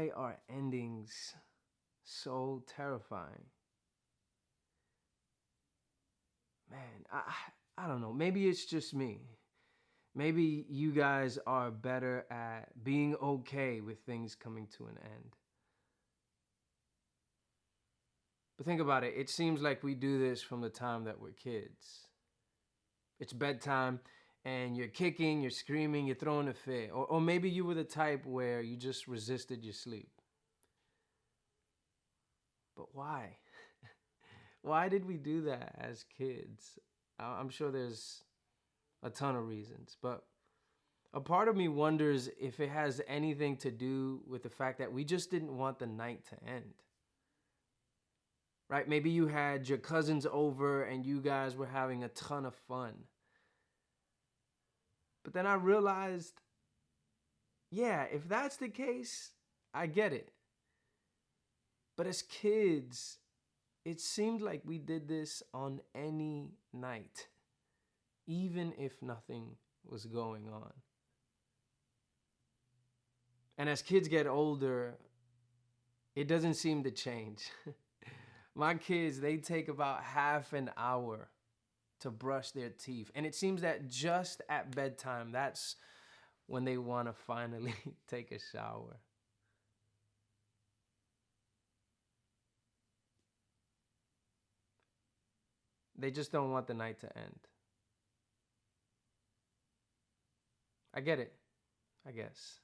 why are endings so terrifying? Man, I don't know. Maybe it's just me. Maybe you guys are better at being okay with things coming to an end. But think about it. It seems like we do this from the time that we're kids. It's bedtime and you're kicking, you're screaming, you're throwing a fit. Or maybe you were the type where you just resisted your sleep. But why? Why did we do that as kids? I'm sure there's a ton of reasons, but a part of me wonders if it has anything to do with the fact that we just didn't want the night to end. Right? Maybe you had your cousins over and you guys were having a ton of fun. But then I realized, yeah, if that's the case, I get it. But as kids, it seemed like we did this on any night, even if nothing was going on. And as kids get older, it doesn't seem to change. My kids, they take about half an hour to brush their teeth. And it seems that just at bedtime, that's when they want to finally take a shower. They just don't want the night to end. I get it, I guess.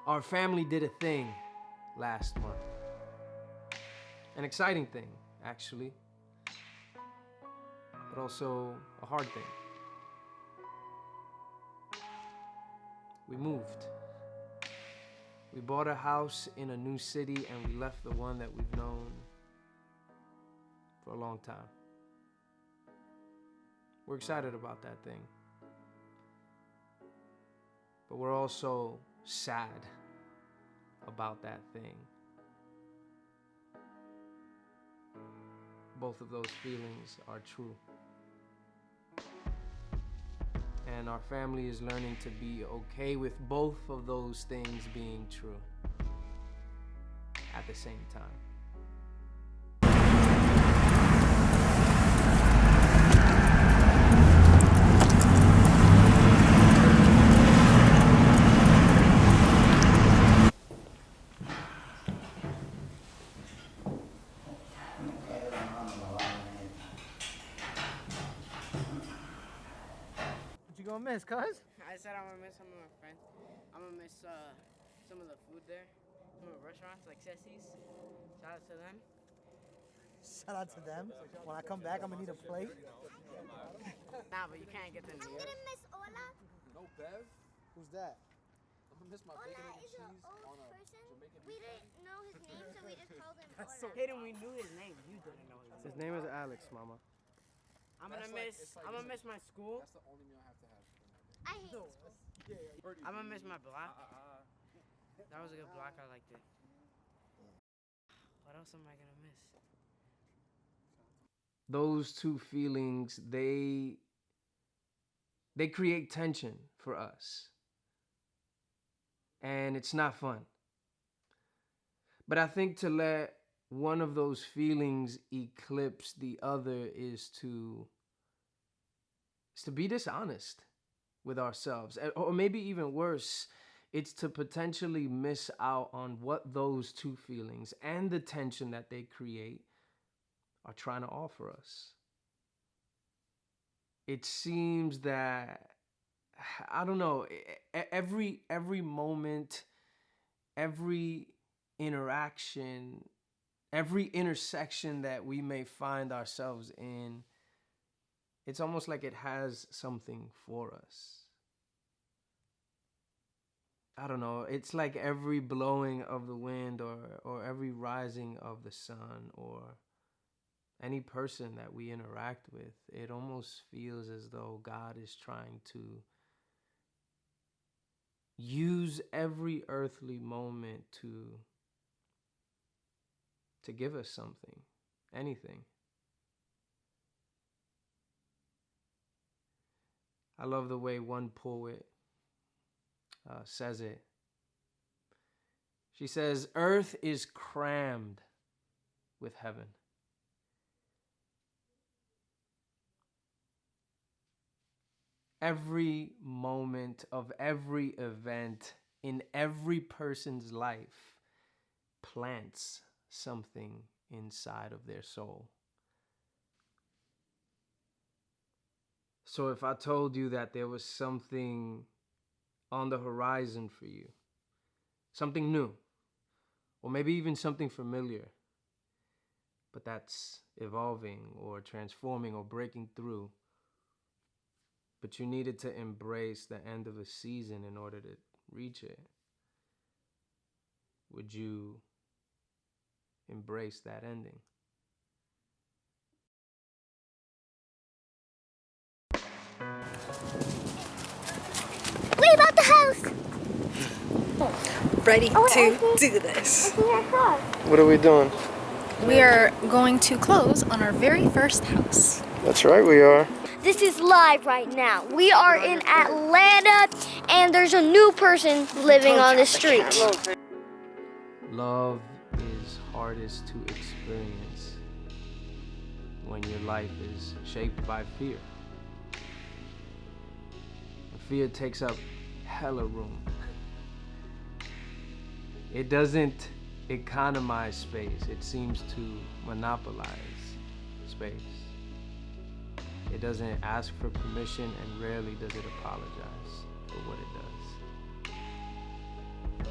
Our family did a thing last month. An exciting thing, actually, but also a hard thing. We moved. We bought a house in a new city and we left the one that we've known for a long time. We're excited about that thing. But we're also sad about that thing. Both of those feelings are true. And our family is learning to be okay with both of those things being true at the same time. What you gonna miss, cuz? I said I'm gonna miss some of my friends. I'm gonna miss some of the food there. Some of the restaurants like Ceci's. Shout out to them. Shout out to them. When I come back, I'm gonna need a plate. Nah, but you can't get them I'm here. gonna miss Ola. No, Bev. Who's that? I'm gonna miss my Ola bacon and is cheese an old on a person. Jamaican We meat didn't know his name, so we just called him That's Ola. Hayden, we knew his name. You didn't know his name. His name is Alex, mama. I'm That's gonna like- miss. it's like- I'm gonna miss my school. That's the only meal I have to have for the night. I hate school. I'm gonna miss my block. That was a good block. I liked it. What else am I gonna miss? Those two feelings, they create tension for us. And it's not fun. But I think to let one of those feelings eclipse the other is to be dishonest with ourselves. Or maybe even worse, it's to potentially miss out on what those two feelings and the tension that they create are trying to offer us. It seems that, I don't know, every moment, every interaction, every intersection that we may find ourselves in, it's almost like it has something for us. I don't know, it's like every blowing of the wind or every rising of the sun or any person that we interact with, it almost feels as though God is trying to use every earthly moment to give us something, anything. I love the way one poet says it. She says, "Earth is crammed with heaven." Every moment of every event in every person's life plants something inside of their soul. So if I told you that there was something on the horizon for you, something new, or maybe even something familiar, but that's evolving or transforming or breaking through, but you needed to embrace the end of a season in order to reach it, would you embrace that ending? Wait about the house. Ready Oh, to I see. do this. I see our car. What are we doing? We are going to close on our very first house. That's right, we are. This is live right now. We are in Atlanta, and there's a new person living on the street. Love is hardest to experience when your life is shaped by fear. Fear takes up hella room. It doesn't economize space. It seems to monopolize space. It doesn't ask for permission, and rarely does it apologize for what it does.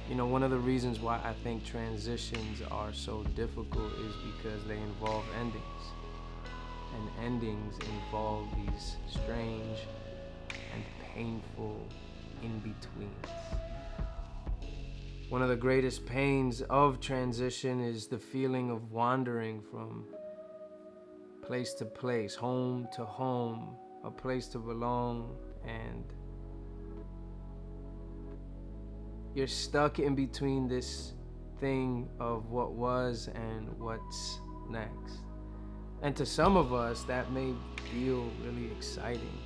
You know, one of the reasons why I think transitions are so difficult is because they involve endings. And endings involve these strange and painful in-betweens. One of the greatest pains of transition is the feeling of wandering from place to place, home to home, a place to belong, and you're stuck in between this thing of what was and what's next. And to some of us, that may feel really exciting.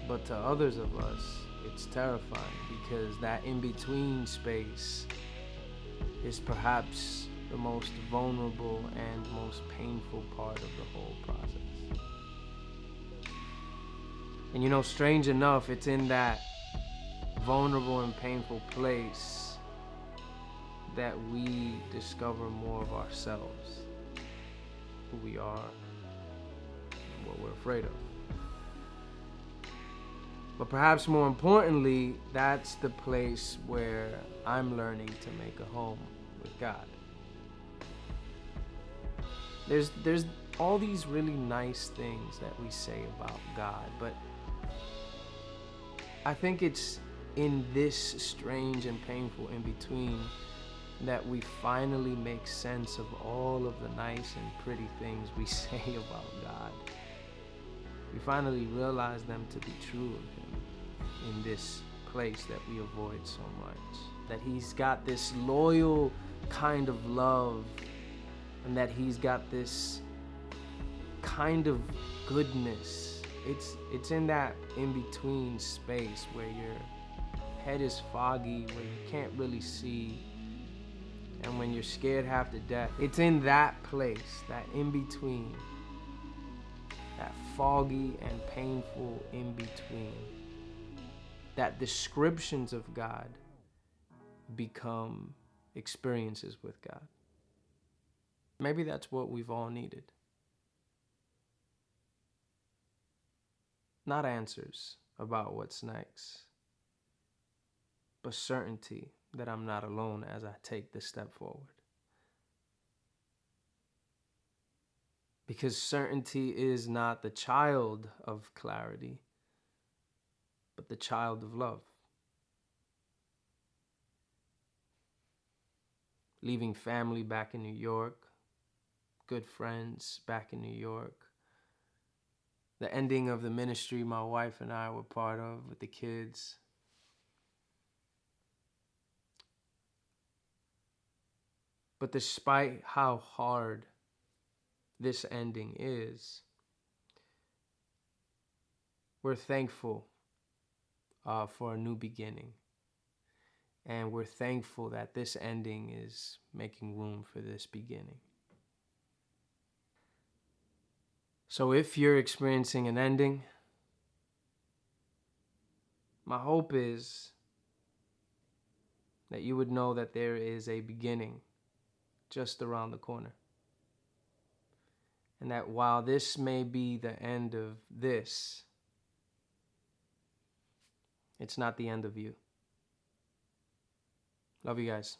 But to others of us, it's terrifying because that in-between space is perhaps the most vulnerable and most painful part of the whole process. And you know, strange enough, it's in that vulnerable and painful place that we discover more of ourselves, who we are, and what we're afraid of. But perhaps more importantly, that's the place where I'm learning to make a home with God. There's all these really nice things that we say about God, but I think it's in this strange and painful in-between that we finally make sense of all of the nice and pretty things we say about God. We finally realize them to be true of Him in this place that we avoid so much. That He's got this loyal kind of love, and that He's got this kind of goodness. It's in that in-between space where your head is foggy, where you can't really see, and when you're scared half to death. It's in that place, that in-between, that foggy and painful in-between, that descriptions of God become experiences with God. Maybe that's what we've all needed. Not answers about what's next, but certainty that I'm not alone as I take this step forward. Because certainty is not the child of clarity, but the child of love. Leaving family back in New York, good friends back in New York, the ending of the ministry my wife and I were part of with the kids. But despite how hard this ending is, we're thankful for a new beginning. And we're thankful that this ending is making room for this beginning. So if you're experiencing an ending, my hope is that you would know that there is a beginning just around the corner. And that while this may be the end of this, it's not the end of you. Love you guys.